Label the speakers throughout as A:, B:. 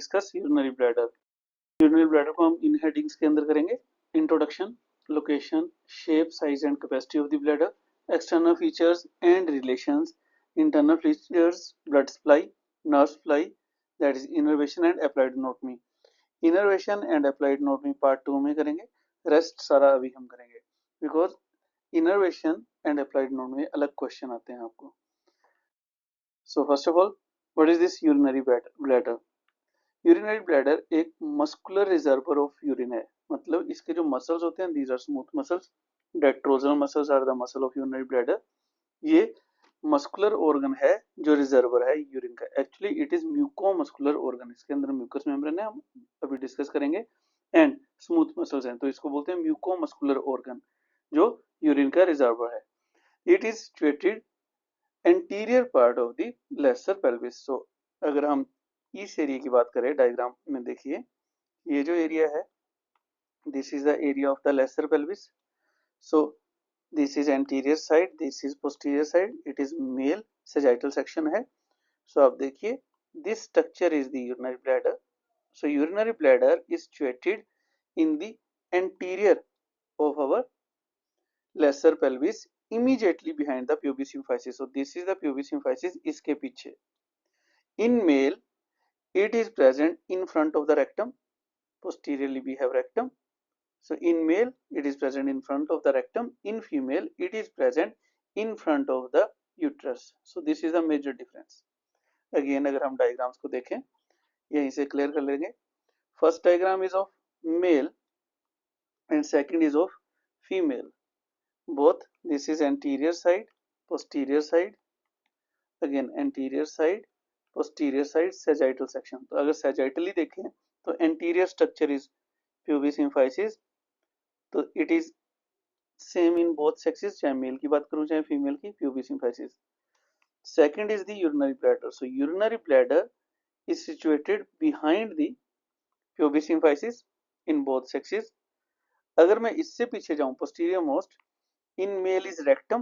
A: Discuss urinary bladder. Urinary bladder को हम इन headings के अंदर करेंगे। Introduction, location, shape, size and capacity of the bladder, external features and relations, internal features, blood supply, nerve supply, that is innervation and applied anatomy. Innervation and applied anatomy part 2 में करेंगे, rest सारा अभी हम करेंगे because innervation and applied anatomy में अलग question आते हैं आपको। So first of all, what is this urinary bladder? Urinary bladder एक मस्कुलर रिजर्वर ऑफ यूरिन है, मतलब इसके जो मसल्स होते हैं दीज आर स्मूथ मसल्स, डेक्ट्रोजनल muscles are the muscle of urinary bladder. ये मस्कुलर ऑर्गन है जो रिजर्वर है यूरिन का। Actually it is mucomuscular organ, इसके अंदर म्यूकस मेम्ब्रेन है, हम अभी डिस्कस करेंगे, एंड स्मूथ मसल्स हैं, तो इसको बोलते हैं म्यूकोमस्कुलर ऑर्गन जो यूरिन का रिजर्वर है। It is situated anterior part of the lesser pelvis. So अगर हम इस एरिया की बात करें, डायग्राम में देखिए, ये जो एरिया है, this is the area of the lesser pelvis. So this is anterior side, this is posterior side, it is male sagittal section है। सो आप देखिए, this structure is the urinary bladder. So urinary bladder is situated in the anterior of our lesser pelvis immediately behind the pubis symphysis. So this is the pubis symphysis, इसके पीछे। In male, it is present in front of the rectum. Posteriorly we have rectum. So in male, it is present in front of the rectum. In female, it is present in front of the uterus. So this is the major difference. Again, अगर हम diagrams को देखें, यहीं से clear कर लेंगे। First diagram is of male and second is of female. Both, this is anterior side, posterior side, again anterior side, posterior side, sagittal section. तो अगर sagittally देखें तो anterior structure is pubis symphysis, तो it is same in both sexes, चाहे mail की बात करूं चाहे फीमेल की, pubis symphysis. Second is the urinary bladder. So urinary bladder is situated behind the pubis symphysis in both sexes. अगर मैं इससे पीछे जाऊं, posterior most, in male is rectum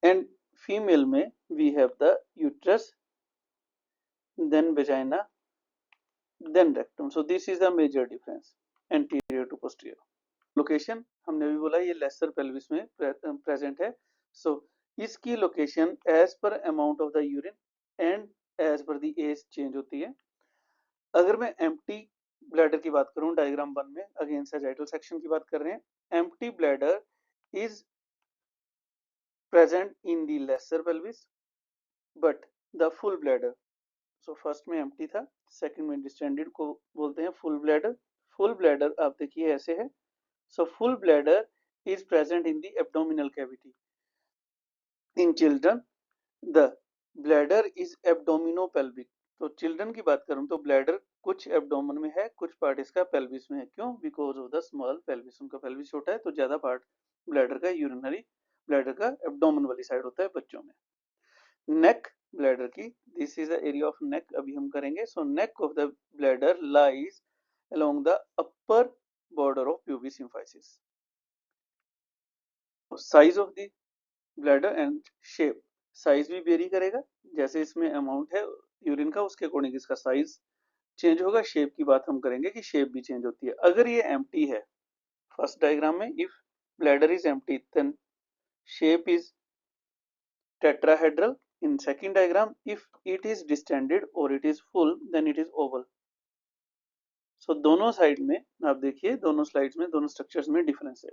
A: and female में we have the uterus, then vagina, then rectum. So this is the major difference, anterior to posterior. Location हमने भी बोला ये लेसर पेल्विस में प्रेजेंट है। सो इसकी location as per amount of the urine and as per the age change होती है। अगर मैं एम्प्टी ब्लैडर की बात करूं, डायग्राम 1 में अगेन सैजिटल सेक्शन की बात कर रहे हैं, empty bladder is present in the lesser pelvis but the full bladder, so first में एम्प्टी था, सेकंड में डिस्टेंडेड को बोलते हैं फुल ब्लैडर। फुल ब्लैडर आप देखिए ऐसे है। So full bladder is present in the abdominal cavity. In children the bladder is abdominopelvic. तो चिल्ड्रन की बात करूं तो ब्लैडर कुछ एब्डोमेन में है, कुछ पार्ट इसका पेल्विस में है। क्यों? Because of the small pelvis, उनका पेल्विस छोटा है तो ज्यादा पार्ट ब्लैडर का यूरिनरी ब्लैडर का एब्डोमेन वाली साइड होता है बच्चों में। नेक ब्लैडर की, this is the area of neck, अभी हम करेंगे। So neck of the bladder lies along the upper border of pubis symphysis. Size of the bladder and shape, size भी वेरी करेगा, जैसे इसमें अमाउंट है यूरिन का उसके अकॉर्डिंग इसका साइज चेंज होगा। शेप की बात हम करेंगे कि शेप भी चेंज होती है। अगर ये एम्प्टी है, फर्स्ट डायग्राम में if bladder is empty then shape is tetrahedral. In second diagram if it is distended और it is full then it is oval. So दोनों साइड में आप देखिए, दोनों स्लाइड्स में दोनों स्ट्रक्चर्स में डिफरेंस है।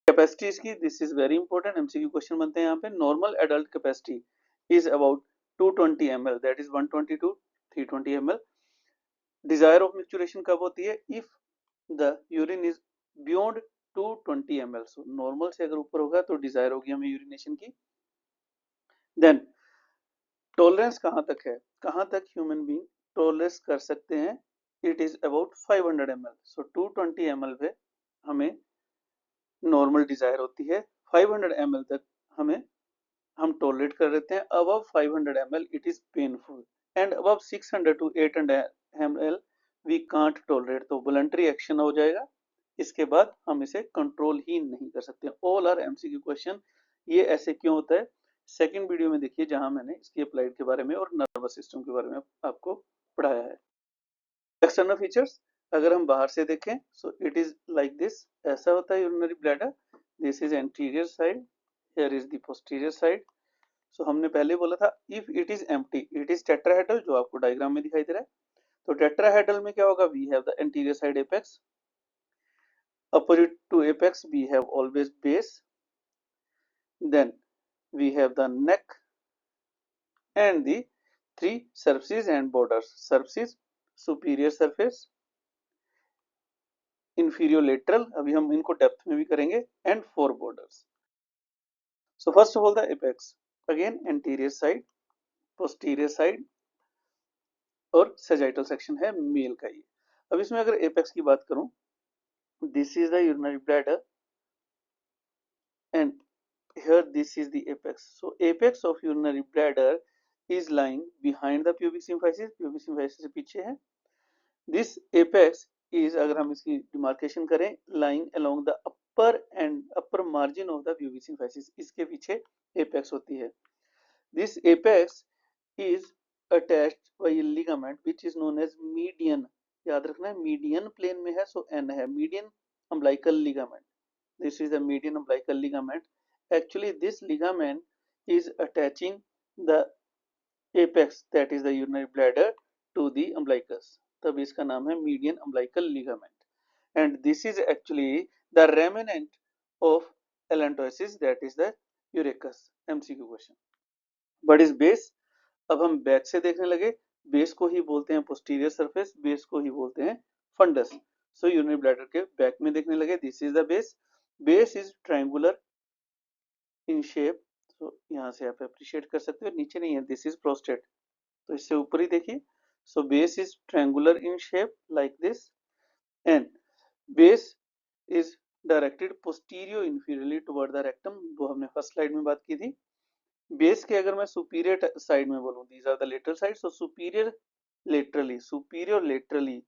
A: कैपेसिटी इसकी, this is very important, MCQ question बनते हैं यहाँ पे। Normal adult capacity is about 220 ml, that is 120 to 320 ml. Desire of maturation कब होती है? If the urine is beyond 220 ml. So normal से अगर ऊपर होगा तो डिजायर होगी हमें यूरिनेशन की। देन टॉलरेंस कहाँ तक है, कहाँ तक ह्यूमन बीइंग टॉलरेंस कर सकते हैं? It is about 500 ml. So 220 ml पे हमें नॉर्मल डिजायर होती है, 500 ml तक हम टॉलरेट कर लेते हैं। Above 500 ml it is painful and above 600 to 800 ml we can't tolerate, तो वॉलंटरी एक्शन हो जाएगा। इसके बाद हम इसे कंट्रोल ही नहीं कर सकते। All are MCQ question. ये ऐसे क्यों होता है? सेकंड वीडियो में देखिए जहां मैंने इसकी अप्लाइड के बारे में और नर्वस सिस्टम के बारे में आपको पढ़ाया है। एक्सटर्नल फीचर्स अगर हम बाहर से देखें so it is like this, ऐसा होता है urinary bladder. This is anterior side, here is the posterior side. So हमने पहले बोला था if it is empty it is tetrahedral, जो आपको डायग्राम में दिखाई दे रहा है। तो टेट्राहेड्रल में क्या होगा, we have the anterior side apex, opposite to apex we have always base, then we have the neck and the three surfaces and borders. Surfaces superior surface, inferior lateral, अभी हम इनको डेप्थ में भी करेंगे, and four borders. So first of all the apex, again anterior side, posterior side और sagittal section है mail का ये। अब इसमें अगर apex की बात करूं, this is the urinary bladder and here this is the apex. So apex of urinary bladder is lying behind the pubic symphysis, pubic symphysis से पीछे है। This apex is, अगर हम इसकी डिमार्केशन करें, lying along the upper margin of the pubic symphysis, इसके पीछे apex होती है। This apex is attached by a ligament which is known as median, याद रखना है median plane में है, so N है, median umbilical ligament. This is the median umbilical ligament. Actually this ligament is attaching the apex, that is the urinary bladder, to the umbilicus, तब इसका नाम है median umbilical ligament. And this is actually the remnant of allantoisis, that is the urachus. MCQ question. What is base? अब हम back से देखने लगे, base को ही बोलते हैं पोस्टीरियर सरफेस, बेस को ही बोलते हैं फंडस। सो यूरिनरी ब्लैडर के बैक में देखने लगे, this is the base. Base is triangular in shape, तो यहाँ से आप अप्रिशिएट कर सकते हो, नीचे नहीं है, दिस इज प्रोस्टेट, तो इससे ऊपर ही देखिए। So base is triangular in shape like this and base is directed posterior inferiorly toward the rectum, वो हमने फर्स्ट स्लाइड में बात की थी। बेस के अगर मैं सुपीरियर साइड में बोलूं, these are the lateral side, so superior laterally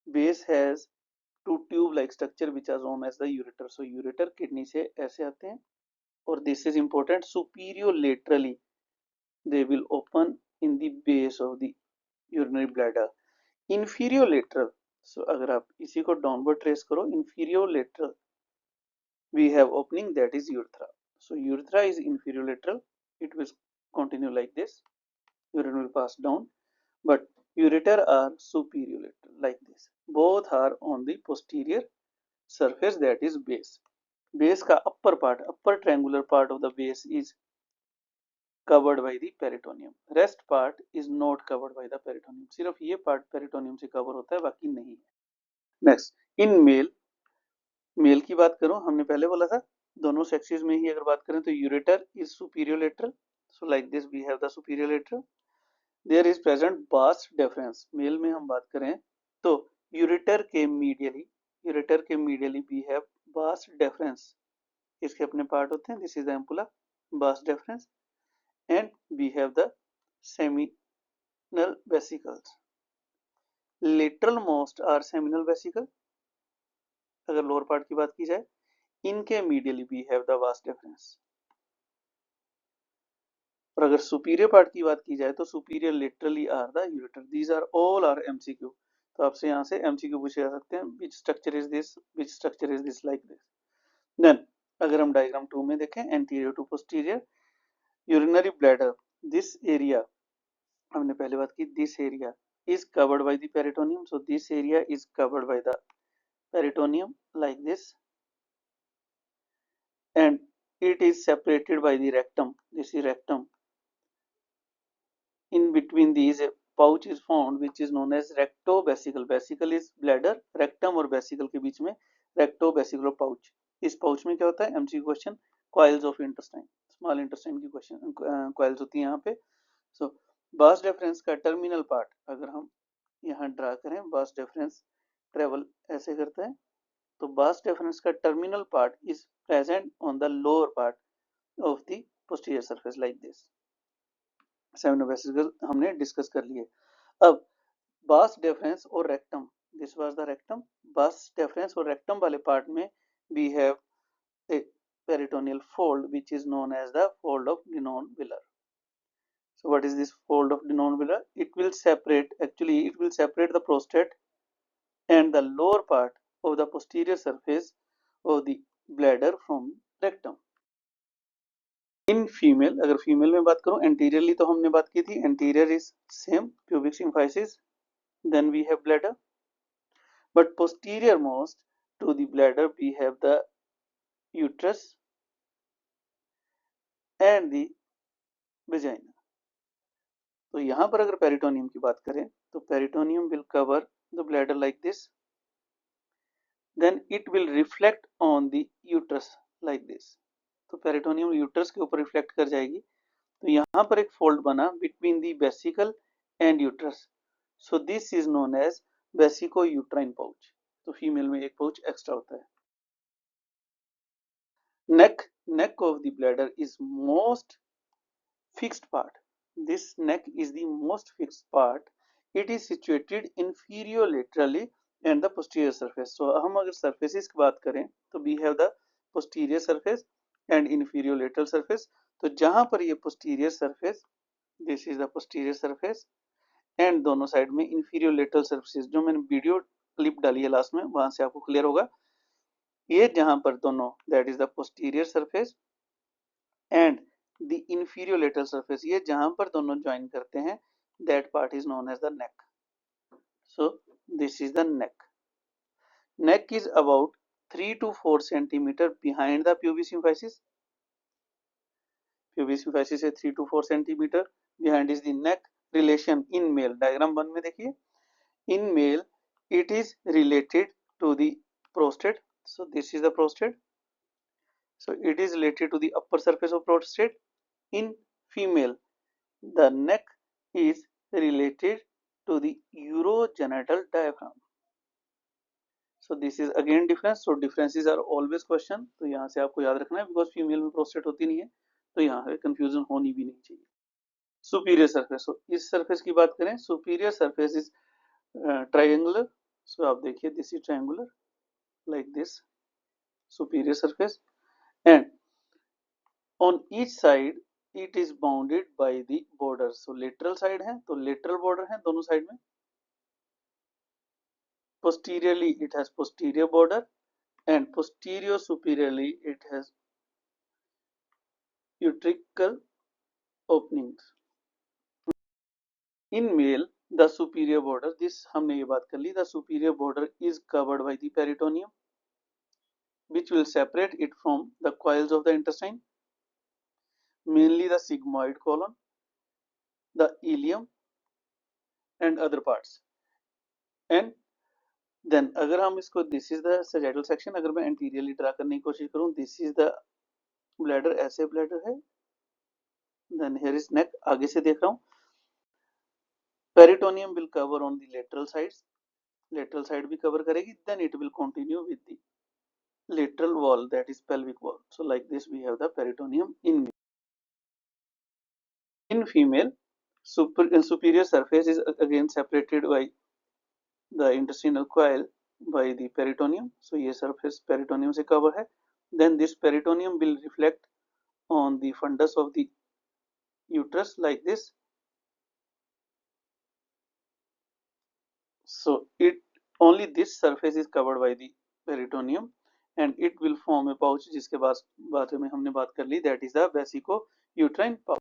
A: base has two tube like structure which are known as the ureter. So ureter kidney से ऐसे आते हैं, और this is important, superior laterally they will open in the base of the urinary bladder. Inferior lateral, so अगर आप इसी को downward trace करो, inferior lateral we have opening, that is urethra. So urethra is inferior lateral, it will continue like this, urine will pass down, but ureter are superior lateral like this. Both are on the posterior surface, that is base. Base का upper part, upper triangular part of the base is covered by the peritoneum. Rest part is not covered by the peritoneum. सिर्फ ये part peritoneum से cover होता है, बाकी नहीं है। Next, in male की बात करूं, हमने पहले बोला था दोनों सेक्सेस में ही अगर बात करें तो ureter is superior lateral. So like this we have the superior lateral. There is present vas deferens. Male में हम बात करें तो ureter के medially we have vas deferens. इसके अपने पार्ट होते हैं, this is the ampulla, vas deferens, and we have the seminal vesicles. Lateral most are seminal vesicle. अगर लोअर पार्ट की बात की जाए, इनके medially we have the vas deferens. और अगर सुपीरियर पार्ट की बात की जाए तो superior laterally are the ureter. These are all are MCQ, तो आपसे यहाँ से एमसीक्यू पूछे जा सकते हैं, which structure is this like this. Then अगर हम डायग्राम 2 में देखें, anterior to posterior urinary bladder, this area हमने पहले बात की, this area is covered by the peritoneum, so this area is covered by the peritoneum like this, and it is separated by the rectum. This is rectum. In between these a pouch is found which is known as rectovesicle. Vesicle is bladder, rectum और vesicle के बीच में rectovesicular pouch. इस pouch में क्या होता है, MCQ question, coils of intestine, small intestine की question coils होती है यहाँ पे. So vas deferens का टर्मिनल पार्ट अगर हम यहाँ ड्रा करें, vas deferens ट्रेवल ऐसे करता है, तो vas deferens का terminal part is present on the lower part of the posterior surface like this. Seminal vesicle हमने डिस्कस कर लिए. अब vas deferens और rectum, this was the rectum, vas deferens और रेक्टम वाले पार्ट में we have peritoneal fold which is known as the fold of Denon-Wheeler. So what is this fold of Denon-Wheeler? It will separate the prostate and the lower part of the posterior surface of the bladder from rectum. In female, अगर female में बात करूं, anteriorly तो हमने बात की थी, anterior is same pubic symphysis, then we have bladder, but posterior most to the bladder we have the uterus and the vagina. तो यहां पर अगर पेरिटोनियम की बात करें तो peritoneum will cover the bladder like this, then it will reflect on the uterus like this. तो peritoneum uterus के ऊपर रिफ्लेक्ट कर जाएगी, तो यहाँ पर एक फोल्ड बना between the vesicle and uterus, so this is known as vesico uterine pouch. तो फीमेल में एक पाउच एक्स्ट्रा होता है. neck of the bladder is most fixed part. This neck is the most fixed part. It is situated inferior laterally and the posterior surface. So हम अगर surfaces की बात करें तो we have the posterior surface and inferior lateral surface. तो जहां पर ये posterior surface, this is the posterior surface, and दोनों साइड में inferior lateral surfaces, जो मैंने वीडियो क्लिप डाली है लास्ट में, वहां से आपको क्लियर होगा. ये जहां पर दोनों, that is the posterior surface and the inferior lateral surface, ये जहां पर दोनों ज्वाइन करते हैं, that part is known as the neck. So this is the neck. Neck is about 3 to 4 centimeter behind the pubis symphysis. Pubis symphysis is 3 to 4 centimeter behind is the neck. Relation in male, diagram 1 में देखिए, in male it is related to the prostate. So this is the prostate. So it is related to the upper surface of prostate. In female, the neck is related to the urogenital diaphragm. So this is again difference. So differences are always question. तो यहाँ से आपको याद रखना है, because female में prostate होती नहीं है, तो यहाँ पे confusion होनी भी नहीं चाहिए. Superior surface. So इस surface की बात करें, superior surface is triangular. So आप देखिए, this is triangular like this, superior surface, and on each side it is bounded by the borders. So lateral side है तो lateral border है दोनों साइड में. Posteriorly it has posterior border and posterior superiorly it has utricle openings. In male the superior border, this हमने ये बात कर ली, the superior border is covered by the peritoneum which will separate it from the coils of the intestine, mainly the sigmoid colon, the ileum and other parts. And then अगर हम इसको, this is the sagittal section, अगर मैं anteriorly draw करने की कोशिश करूं, this is the bladder, ऐसे bladder है, then here is neck, आगे से देख रहा हूं, peritoneum will cover on the lateral sides, lateral side भी cover करेगी, then it will continue with the lateral wall, that is pelvic wall. So like this we have the peritoneum in female. Superior surface is again separated by the intestinal coil by the peritoneum. So ये surface peritoneum से cover है. Then this peritoneum will reflect on the fundus of the uterus like this. So it only this surface is covered by the peritoneum and it will form a pouch, जिसके बारे में हमने बात कर ली, that is the vesico-uterine pouch.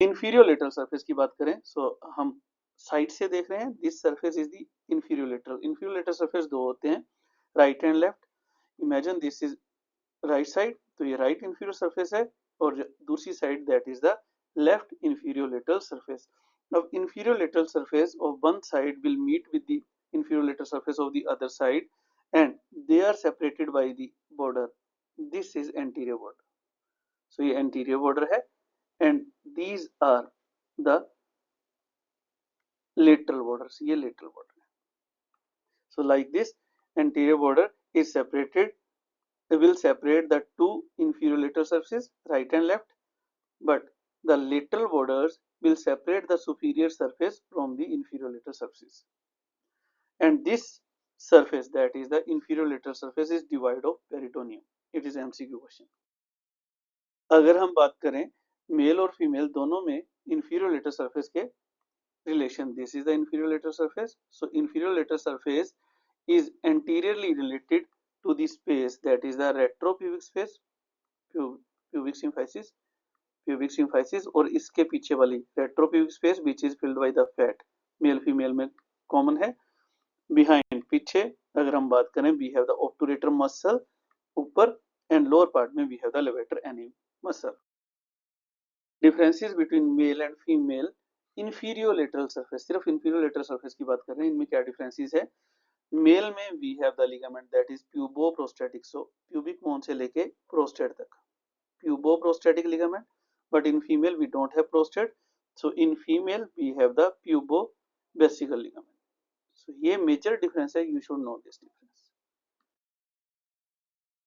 A: Inferior lateral surface की बात करें, so हम साइड से देख रहे हैं, this surface is the inferior lateral. Inferior lateral surface दो होते हैं, right and left. Imagine this is right side, तो ये right inferior surface है, और दूसरी side that is the left inferior lateral surface. Now inferior lateral surface of one side will meet with the inferior lateral surface of the other side and they are separated by the border. This is anterior border. So ये anterior border है and these are the lateral borders. ये lateral border है. So like this anterior border is separated, will separate the two inferior lateral surfaces, right and left, but the lateral borders will separate the superior surface from the inferior lateral surfaces. And this surface, that is the inferior lateral surface, is devoid of peritoneum. It is MCQ question. अगर हम बात करें mail और female दोनों में inferior lateral surface के relation, this is the inferior lateral surface, so inferior lateral surface is anteriorly related to the space that is the retropubic space, pubic symphysis और इसके पीछे वाली retropubic space which is filled by the fat, male female में common है। Behind पीछे अगर हम बात करें we have the obturator muscle ऊपर एंड लोअर पार्ट में we have the levator ani muscle। Differences between male and female inferior lateral surface, सिर्फ इंफीरियर लेटरल सरफेस की बात कर रहे हैं, इनमें क्या डिफरेंसेस है। मेल में we have the ligament that is puboprostatic, so pubic bone से लेके प्रोस्टेट तक puboprostatic ligament, but in female we don't have prostate, so in female we have the pubovesical ligament. So ये major difference है, you should know this difference.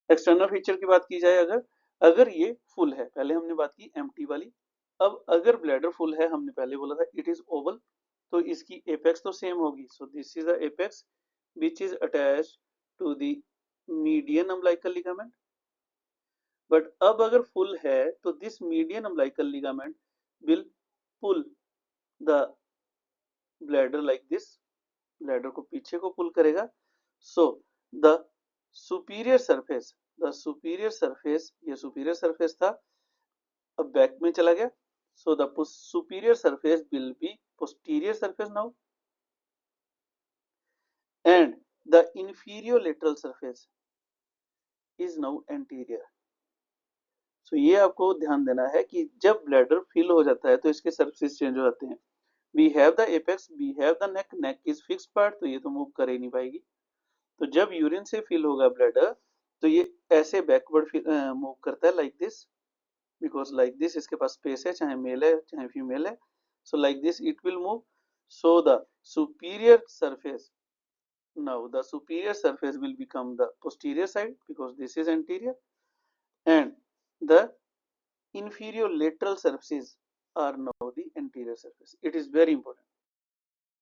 A: External feature की बात की जाए, अगर ये फुल है, पहले हमने बात की एम्प्टी वाली, अब अगर ब्लैडर फुल है, हमने पहले बोला था इट इज ओवल, तो इसकी एपेक्स तो सेम होगी, सो this is the apex which is attached to the median umbilical ligament, but अब अगर full है तो this median umbilical ligament will pull the bladder like this, bladder को पीछे को pull करेगा, so the superior surface ये superior surface था, अब back में चला गया, so the superior surface will be posterior surface now and the inferior lateral surface is now anterior। so ये आपको ध्यान देना है कि जब ब्लैडर फिल हो जाता है तो इसके सरफेस चेंज हो जाते हैं। We have the apex, we have the neck, neck is fixed part, तो ये तो मूव कर ही नहीं पाएगी। तो जब यूरिन से फिल होगा ब्लैडर तो ये ऐसे बैकवर्ड मूव करता है like this, because like this इसके पास स्पेस है, चाहे मेल है चाहे फीमेल है, so like this it will move, so the superior surface, now the superior surface will become the posterior side because this is anterior and the inferior lateral surfaces are now the anterior surface। it is very important।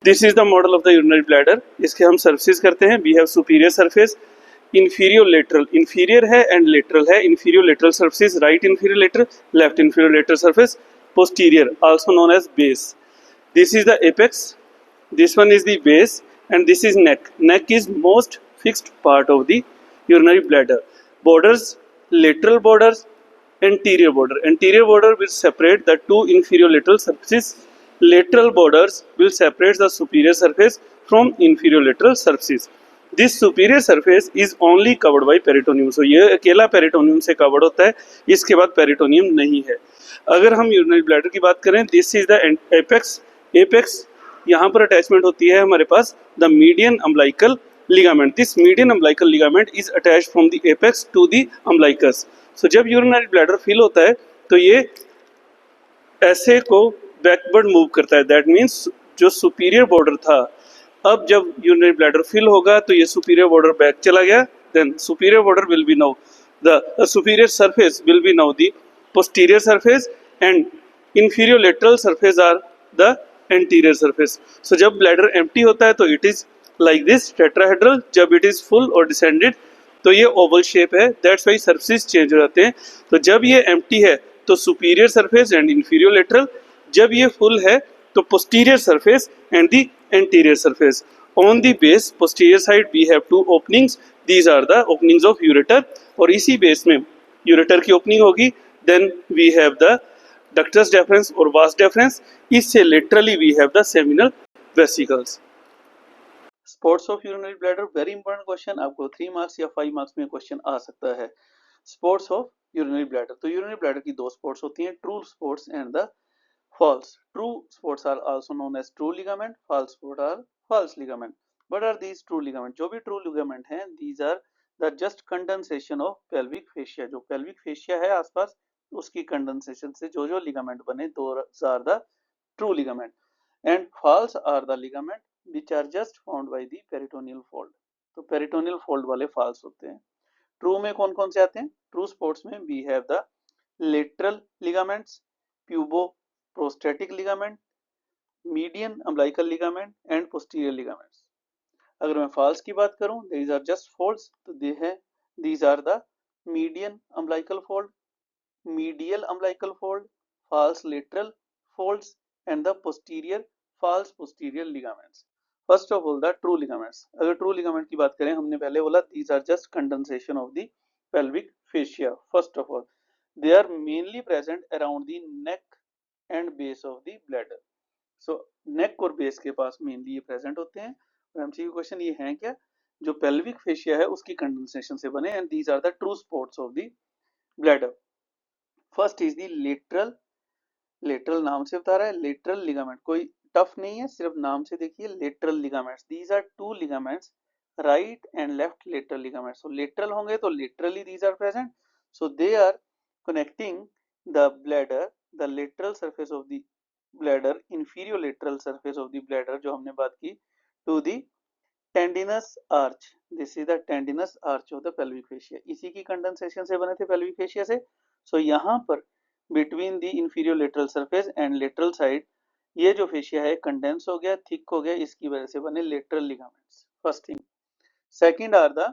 A: this is the model of the urinary bladder, इसके हम surfaces करते हैं। we have superior surface, inferior lateral, inferior है and lateral है, inferior lateral surfaces, right inferior lateral, left inferior lateral surface, posterior also known as base, this is the apex, this one is the base and this is neck, neck is most fixed part of the urinary bladder, borders, lateral borders, anterior border will separate the two inferior lateral surfaces, lateral borders will separate the superior surface from inferior lateral surfaces, this superior surface is only covered by peritoneum, so ये अकेला peritoneum से covered होता है, इसके बाद peritoneum नहीं है। अगर हम urinary bladder की बात करें, this is the apex, यहाँ पर अटैचमेंट होती है हमारे पास the median umbilical ligament, this median umbilical ligament is attached from the apex to the umbilicus. So जब यूरिनरी ब्लैडर फिल होता है तो ये ऐसे को बैकवर्ड मूव करता है, दैट मीन्स जो सुपीरियर बॉर्डर था, अब जब यूरिनरी ब्लैडर फिल होगा तो ये सुपीरियर बॉर्डर बैक चला गया, then superior border will be now the superior surface will be now the posterior surface and inferior lateral surface are the anterior surface। so जब bladder empty होता है तो it is like this tetrahedral, जब it is full और descended तो ये oval shape है, that's why surfaces change हो जाते हैं। तो जब ये empty है तो superior surface and inferior lateral, जब ये full है तो posterior surface and the anterior surface। on the base posterior side we have two openings, these are the openings of ureter, और इसी base में ureter की opening होगी, then we have the ductus deferens और vas deferens, इससे laterally we have the seminal vesicles। Spots of urinary bladder very important question, आपको 3 marks या 5 marks में क्वेश्चन आ सकता है। Spots of urinary bladder, तो urinary bladder की दो spots होती हैं, true spots and the false। True spots are also known as true ligament, false spots are false ligament। What are these true ligament? जो भी true ligament हैं, these are the just condensation of pelvic fascia, जो pelvic fascia है आसपास उसकी condensation से जो ligament बने, those are the true ligament and false are the ligament which are just found by the peritoneal fold। तो peritoneal fold वाले false होते हैं। ट्रू में कौन कौन से आते हैं? ट्रू स्पोर्ट्स में we have the lateral ligaments, puboprostatic ligament, median umbilical ligament and posterior ligaments। अगर मैं false की बात करूं, these are just folds, तो these are the median umbilical fold, medial umbilical fold, false lateral folds, and the posterior false posterior ligaments. First of all, the true ligaments. अगर true ligament की बात करें, हमने पहले बोला these are just condensation of the pelvic fascia. First of all, they are mainly present around the neck and base of the bladder. So neck और base के पास mainly ये present होते हैं. और MCQ क्वेश्चन ये हैं क्या, जो pelvic fascia है उसकी condensation से बने, and these are the true spots of the bladder. First is the lateral. Lateral नाम से बता रहा है, लेटरल लिगामेंट कोई टफ नहीं है, सिर्फ नाम से देखिए lateral ligaments. These are two ligaments, right and left lateral ligaments. So lateral होंगे तो laterally these are present. So they are connecting the bladder, the lateral surface of the bladder, inferior lateral surface of the bladder जो हमने बात की, to the tendinous arch. This is the tendinous arch of the pelvic fascia. इसी की condensation से बने थे pelvic fascia से. सो यहाँ पर between the inferior lateral surface and lateral side ये जो फेशिया है कंडेंस हो गया, थिक हो गया, इसकी वजह से बने lateral ligaments. First thing. Second are the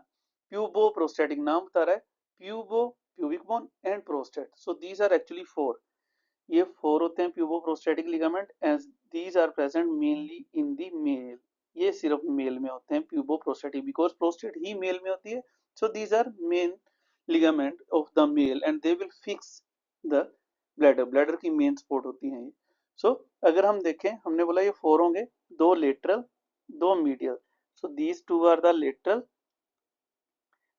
A: puboprostatic. नाम बता रहा है pubo, pubic bone and prostate. So these are actually four. ये फोर होते हैं puboprostatic ligament, and these are present mainly in the male. ये सिर्फ male में होते हैं प्यूबो प्रोस्टेटिक, बिकॉज प्रोस्टेट ही मेल में होती है. So these are main ligament of the male and they will fix the bladder. Bladder की मेन सपोर्ट होती हैं ये. सो अगर हम देखें, हमने बोला ये फोर होंगे, दो लेटरल, दो medial. So these two are the lateral.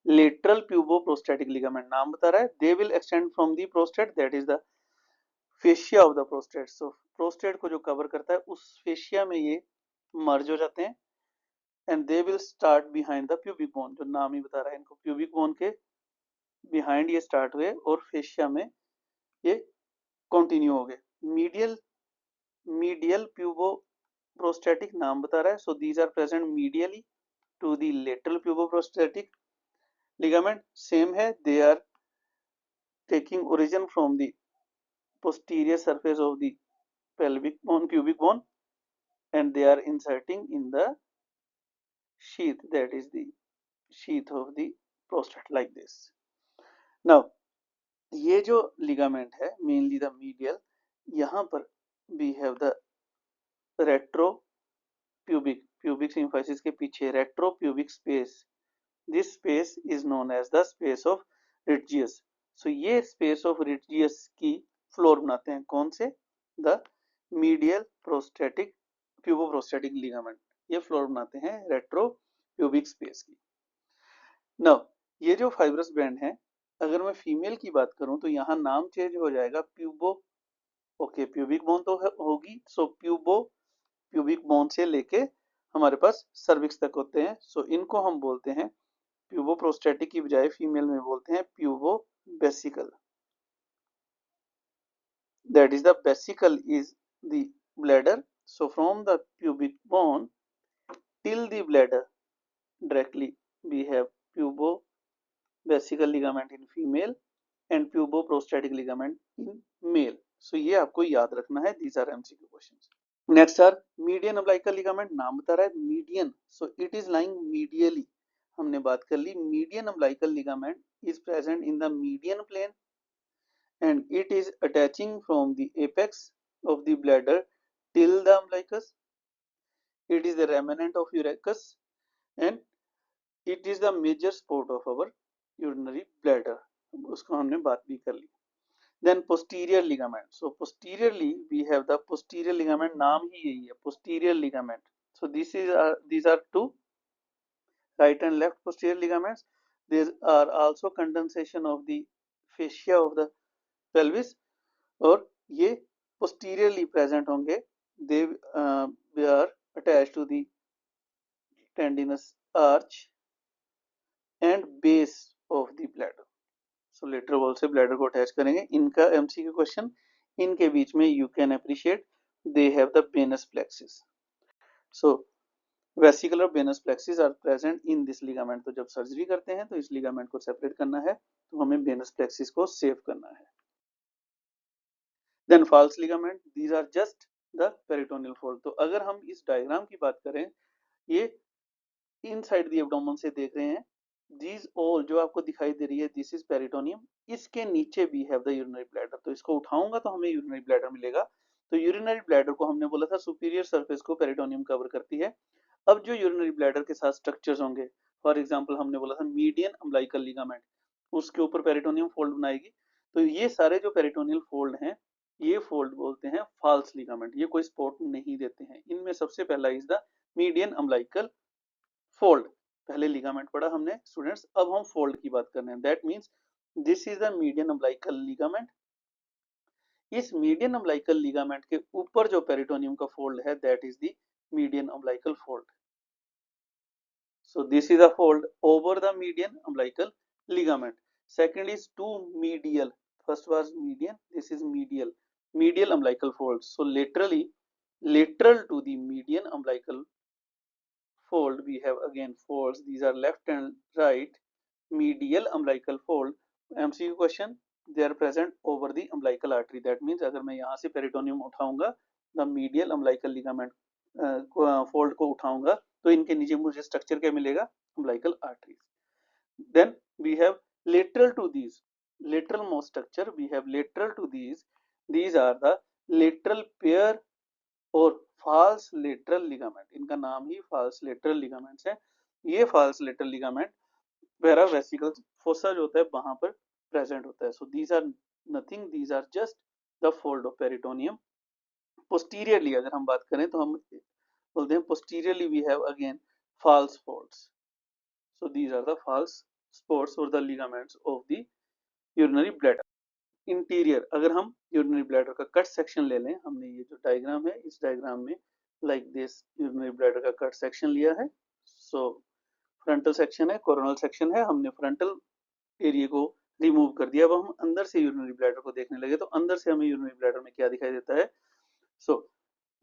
A: Lateral puboprostatic ligament नाम बता रहा है, they will extend from the prostate, that is the fascia of the prostate. So prostate को जो कवर करता है उस फेशिया में ये मर्ज हो जाते हैं, and they will start behind the pubic bone. जो नाम ही बता रहा है, इनको प्यूबिक बोन के बिहाइंड ये स्टार्ट हुए और फेशिया में ये कंटिन्यू हो गए. मीडियल, मीडियल प्यूबो प्रोस्टेटिक नाम बता रहा है. So these are present medially to the lateral puboprostatic ligament. Same है, they are taking origin from the posterior surface of the pelvic bone, pubic bone, and they are inserting in the sheath, that is the sheath of the prostate, like this. Now ये जो ligament है mainly the medial, यहाँ पर we have the retropubic, pubic symphysis के पीछे retropubic space. This space is known as the space of Ritgius. So ये space of Ritgius की floor बनाते हैं कौन से, द मीडियल प्रोस्टेटिक प्यूबोप्रोस्टेटिक लिगामेंट. ये फ्लोर बनाते हैं रेट्रो प्यूबिक स्पेस की. नाउ ये जो फाइब्रस बैंड है, अगर मैं फीमेल की बात करूं तो यहाँ नाम चेंज हो जाएगा प्यूबो. ओके, प्यूबिक बोन तो होगी. सो प्यूबो, प्यूबिक बोन से लेके हमारे पास सर्विक्स तक होते हैं. सो इनको हम बोलते हैं प्यूबो प्रोस्टेटिक की बजाय फीमेल में बोलते हैं प्यूबो बेसिकल. That is the vesicle is the bladder. So from the pubic bone till the bladder directly we have pubo-vesical ligament in female and pubo-prostatic ligament in male. So ये आपको याद रखना है. These are MCQ questions. Next are median umbilical ligament. नाम बता रहा है median. So it is lying medially. हमने बात कर ली. Median umbilical ligament is present in the median plane and it is attaching from the apex of the bladder till the umbilicus. It is the remnant of urachus and it is the major support of our urinary bladder. उसको हमने बात भी कर ली. Then posterior ligament. So posteriorly we have the posterior ligament. नाम ही यही है, posterior ligament. So these are two right and left posterior ligaments. There are also condensation of the fascia of the pelvis और ये posteriorly present होंगे. They are attached to the tendinous arch and base of the bladder. So lateral wall से bladder को attach करेंगे. इनका MCQ question, इनके बीच में you can appreciate they have the venous plexus. So vesicular venous plexus are present in this ligament. तो जब surgery करते हैं तो इस ligament को सेपरेट करना है, तो हमें venous plexus को सेव करना है. Then false ligament, these are just the peritoneal fold. तो अगर हम इस डायग्राम की बात करें, ये इनसाइड द एब्डोमेन से देख रहे हैं, these all जो आपको दिखाई दे रही है, this is peritoneum, इसके नीचे भी have the urinary bladder। तो इसको उठाऊंगा तो हमें urinary bladder मिलेगा। तो urinary bladder को हमने बोला था superior surface को peritoneum cover करती है। अब जो urinary bladder के साथ structures होंगे, फॉर एग्जाम्पल हमने बोला था मीडियन अम्बिलिकल लिगामेंट, उसके ऊपर पेरिटोनियम फोल्ड बनाएगी। तो ये सारे जो पेरिटोनियल फोल्ड हैं, ये फोल्ड बोलते हैं फाल्स लिगामेंट, ये कोई सपोर्ट नहीं देते हैं। इनमें सबसे पहला is the median umbilical fold. पहले लिगामेंट पढ़ा हमने स्टूडेंट्स, अब हम फोल्ड की बात कर रहे हैं। That means this is the median umbilical ligament. इस मीडियन अम्बिलिकल लिगामेंट के ऊपर जो पेरिटोनियम का फोल्ड है, that is the median umbilical fold. So this is a fold over the median umbilical ligament. Second is two medial. First was median. This is medial. Medial umbilical fold. So laterally, lateral to the median umbilical fold, we have again folds. These are left and right. Medial umbilical fold. MCQ question. They are present over the umbilical artery. That means अगर मैं यहाँ से peritoneum उठाऊंगा, the medial umbilical ligament fold को उठाऊंगा, तो इनके नीचे मुझे स्ट्रक्चर क्या मिलेगा? umbilical arteries. Then we have lateral to these, lateral most structure we have lateral to these are the lateral pair और false lateral ligament। इनका नाम ही false lateral ligaments है। ये false lateral ligament paravesical fossa जो होता है वहां पर present होता है। So these are nothing, these are just the fold of peritoneum। posteriorly अगर हम बात करें तो हम बोलते हैं posteriorly we have again false folds। So these are the false spots or the ligaments of the urinary bladder। Interior अगर हम यूरिनरी ब्लैडर का कट सेक्शन ले लें, हमने ये जो डायग्राम है, इस डायग्राम में लाइक दिस यूरिनरी ब्लैडर का कट सेक्शन लिया है। सो फ्रंटल सेक्शन है, कोरोनल सेक्शन है, हमने फ्रंटल एरिया को रिमूव कर दिया। अब हम अंदर से यूरिनरी ब्लैडर को देखने लगे, तो अंदर से हमें यूरिनरी ब्लैडर में क्या दिखाई देता है? सो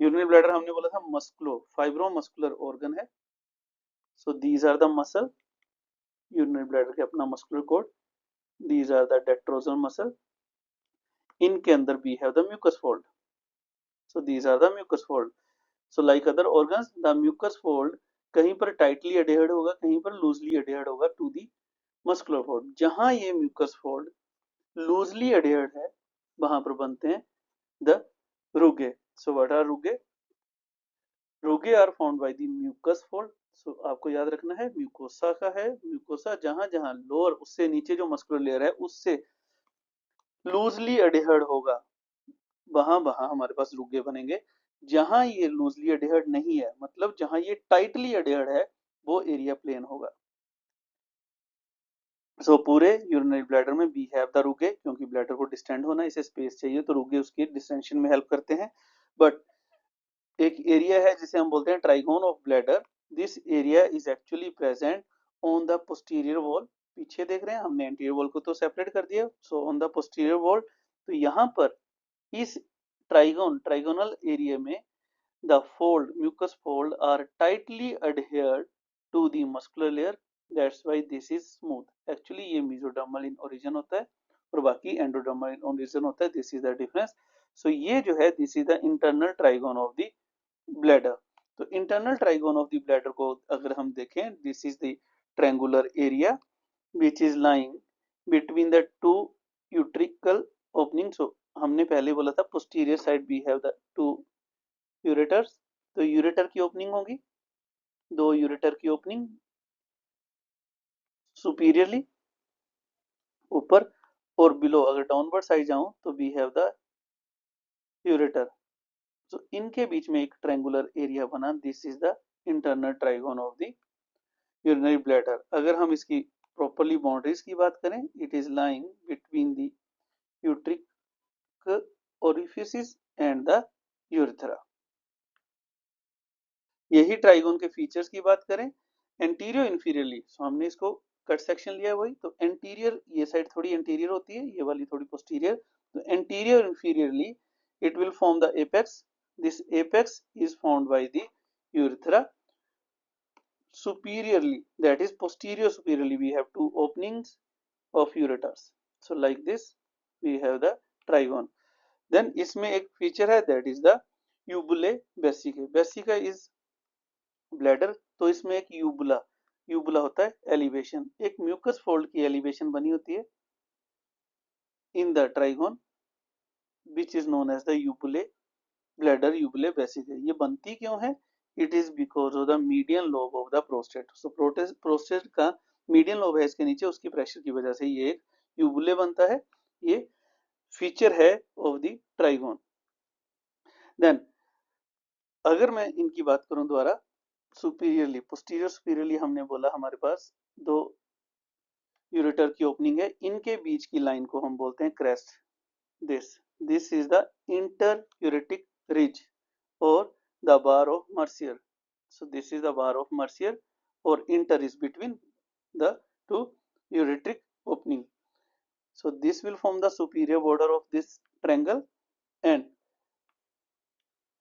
A: यूरिनरी ब्लैडर हमने बोला था मस्कुलो फाइब्रो मस्कुलर ऑर्गन है। So these are the muscle, urinary bladder के अपना muscular coat, these are the detrusor muscle. इनके अंदर भी have the mucous fold. So these are the mucus fold. So like other organs, the mucus fold कहीं पर tightly adhered होगा, कहीं पर loosely adhered होगा to the muscular fold। जहां ये mucus fold loosely adhered है, वहां पर बनते हैं the rugae। So what are rugae? Rugae are found by the mucus fold। So आपको याद रखना है म्यूकोसा का है, म्यूकोसा जहां जहां लोअर उससे नीचे जो मस्कुलर लेयर है उससे लूजली अडेहर्ड होगा, वहां वहां हमारे पास रुगे बनेंगे। जहां ये लूजली अडेहर्ड नहीं है, मतलब जहां ये टाइटली अडेहर्ड है, वो एरिया प्लेन होगा। सो पूरे यूरिनरी ब्लैडर में वी हैव द रुगे, क्योंकि ब्लैडर को डिस्टेंड होना, इसे स्पेस चाहिए, तो रुगे उसकी डिस्टेंशन में हेल्प करते हैं। बट एक एरिया है जिसे हम बोलते हैं trigon of bladder. This area is actually present on the posterior wall. पीछे देख रहे हैं, हमने एंटीरियर वॉल को तो सेपरेट कर दिया। So on the posterior wall, तो यहाँ पर इस ट्राइगोनल एरिया में the fold mucus fold are tightly adhered to the muscular layer, that's why this is smooth। actually ये mesodermal in origin होता है और बाकी endodermal in origin होता है। this is the difference। so ये जो है this is the internal trigone of the bladder। तो internal trigone of the bladder को अगर हम देखें, this is the triangular area which is lying between the two utricle openings। so हमने पहले बोला था posterior side we have the two ureters. तो यूरेटर की ओपनिंग होगी, दो यूरेटर की ओपनिंग सुपीरियरली ऊपर और बिलो। अगर डाउनवर्ड साइड जाऊं तो वी हैव द यूरेटर। तो इनके बीच में एक ट्रायंगुलर एरिया बना, this is the internal trigone of the urinary bladder. अगर हम इसकी प्रॉपर्ली बाउंड्रीज की बात करें, it is lying between the ureteric orifice and the urethra. यही ट्राइगोन के फीचर्स की बात करें, एंटीरियर इंफीरियरली, सो हमने इसको कट सेक्शन लिया है वही, तो एंटीरियर ये साइड थोड़ी एंटीरियर होती है, ये वाली थोड़ी पोस्टीरियर। तो anterior inferiorly it will form the apex. This apex is found by the urethra. superiorly, that is posterior superiorly, we have two openings of ureters। so like this we have the trigone। then इसमें एक feature है, that is the यूबुले बेसिके। बेसिका is bladder, तो इसमें एक यूबुला यूबुला होता है elevation. एक म्यूकस फोल्ड की एलिवेशन बनी होती है in the trigone which is known as the uvula bladder, uvula vesical. ये बनती क्यों है? It is because of the median lobe of the prostate. So prostate का मीडियन लोब है इसके नीचे, उसकी प्रेशर की वजह से ये एक यूबुले बनता है। ये फीचर है ऑफ द ट्राइगोन। देन अगर मैं इनकी बात करूं दोबारा, सुपीरियरली पोस्टीरियर सुपीरियरली हमने बोला हमारे पास दो यूरेटर की ओपनिंग है, इनके बीच की लाइन को हम बोलते हैं crest. This is the interureteric ridge or the bar of Mercier. so this is the bar of Mercier or inter is between the two ureteric opening. So this will form the superior border of this triangle and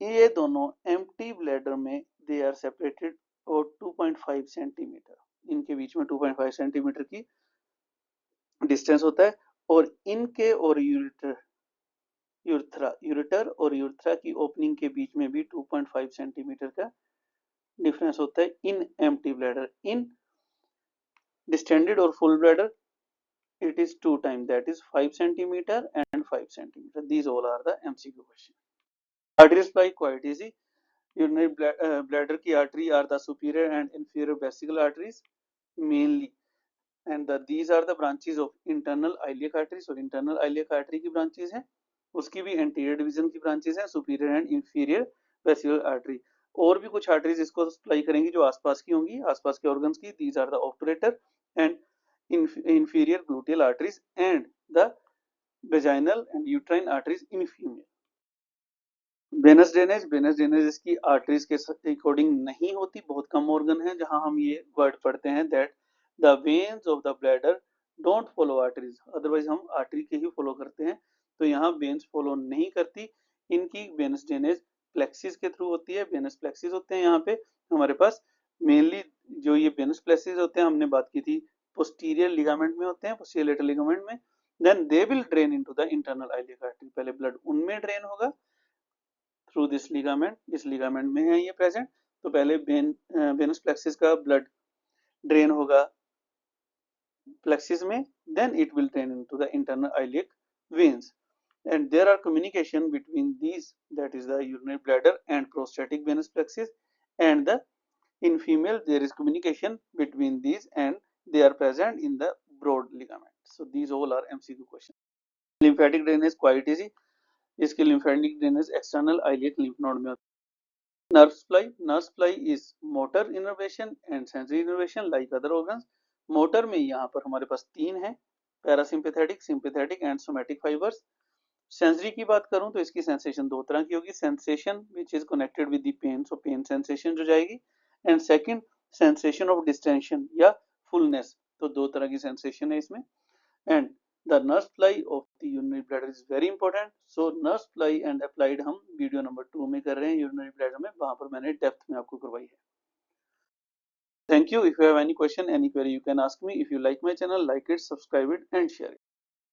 A: ये दोनों empty bladder में they are separated और 2.5 centimetre, इनके बीच में 2.5 centimetre की distance होता है। और इनके और यूरेटर और यूरेथ्रा की ओपनिंग के बीच में भी 2.5 सेंटीमीटर का डिफरेंस होता है in empty bladder. In distended और full bladder it is 2 times, that is 5 centimeter and 5 centimeter. These all are the MCQ question. Artery supply quite easy. Urinary bladder की artery are the superior and inferior vesical arteries mainly, and these are the branches of internal iliac artery. So internal iliac artery की branches हैं, उसकी भी anterior division की branches हैं, superior and inferior vesical artery। और भी कुछ arteries इसको supply करेंगी जो आसपास की होंगी, आसपास के organs की। These are the obturator and inferior gluteal arteries and the vaginal and uterine arteries in female। Venous drainage इसकी आर्टरीज के अकॉर्डिंग नहीं होती, बहुत कम ऑर्गन है जहां हम ये वर्ड पढ़ते हैं that the veins of the bladder don't follow arteries. Otherwise हम आर्टरी के ही फॉलो करते हैं, तो यहाँ वेन्स फॉलो नहीं करती। इनकी वेनस ड्रेनेज प्लेक्सिस के थ्रू होती है, वेनस प्लेक्सिस होते हैं यहाँ पे हमारे पास। मेनली जो ये वेनस प्लेक्सिस होते हैं, हमने बात की थी पोस्टीरियर लिगामेंट में होते हैं, पोस्टीरियर लेटरल लिगामेंट में। Then they will drain into the internal iliac artery. पहले ब्लड उनमें ड्रेन होगा थ्रू दिस लिगामेंट, इस लिगामेंट में है ये प्रेजेंट। तो पहले वेनस प्लेक्सिस का ब्लड ड्रेन होगा प्लेक्सिस में, then it will drain into the internal iliac veins and there are communication between these, that is the urinary bladder and prostatic venous plexus, and the in female there is communication between these and they are present in the broad ligament. So these all are MCQ questions. Lymphatic drainage quite easy, इसके lymphatic drainage external iliac lymph node में होता है। nerve supply is motor innervation and sensory innervation like other organs। Motor में यहाँ पर हमारे पास तीन है, parasympathetic, sympathetic and somatic fibres. Sensory की बात करूं तो इसकी सेंसेशन दो तरह की होगी, sensation which is connected with the pain, so pain sensation जो जाएगी, and second sensation of distension या फुलनेस, तो दो तरह की सेंसेशन है इसमें। And the nerve supply of the urinary bladder is very important. So nerve supply and applied हम वीडियो नंबर 2 में कर रहे हैं यूरिनरी ब्लैडर में, वहां पर मैंने डेप्थ में आपको करवाई है। Thank you. If you have any question, any query, you can ask me. If you like my channel, like it, subscribe it and share it.